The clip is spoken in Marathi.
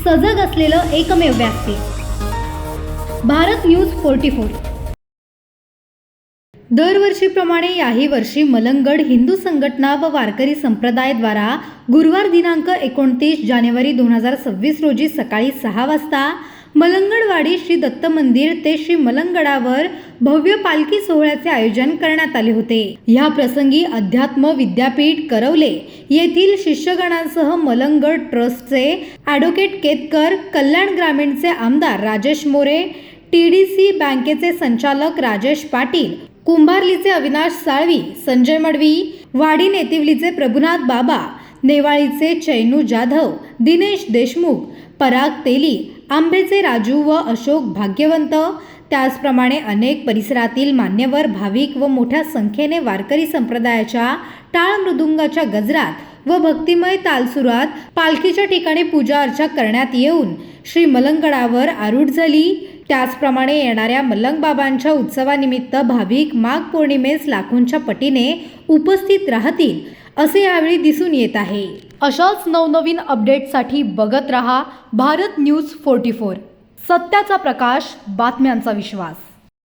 सजग असलेलं एकमेव व्यासपीठ भारत न्यूज 44। दरवर्षीप्रमाणे याही वर्षी मलंगगड हिंदू संघटना व वारकरी संप्रदाय द्वारा गुरुवार दिनांक 29 जानेवारी 2026 रोजी सकाळी 6 वाजता मलंगगडवाडी श्री दत्त मंदिर ते श्री मलंगगडावर भव्य पालखी सोहळ्याचे आयोजन करण्यात आले होते। या प्रसंगी अध्यात्म विद्यापीठ करवले येथील शिष्यगणांसह मलंगगड ट्रस्टचे ॲडव्होकेट केतकर, कल्याण ग्रामीणचे आमदार राजेश मोरे, TDC बँकेचे संचालक राजेश पाटील, कुंभारलीचे अविनाश साळवी, संजय मडवी, वाडी नेतिवलीचे प्रभुनाथ बाबा, नेवाळीचे चैनू जाधव, दिनेश देशमुख, पराग तेली, आंबेचे राजू व अशोक भाग्यवंत, त्याचप्रमाणे अनेक परिसरातील मान्यवर भाविक व मोठ्या संख्येने वारकरी संप्रदायाच्या टाळ मृदुंगाच्या गजरात व भक्तिमय तालसुरात पालखीच्या ठिकाणी पूजा अर्चा करण्यात येऊन श्री मलंगगडावर आरूढ झाली। त्याचप्रमाणे येणाऱ्या मलंगबाबांच्या उत्सवानिमित्त भाविक माघ पौर्णिमेस लाखोंच्या पटीने उपस्थित राहतील असे यावेळी दिसून येत आहे। अशाच नवनवीन अपडेटसाठी बघत रहा भारत न्यूज 44। सत्याचा प्रकाश, बातम्यांचा विश्वास।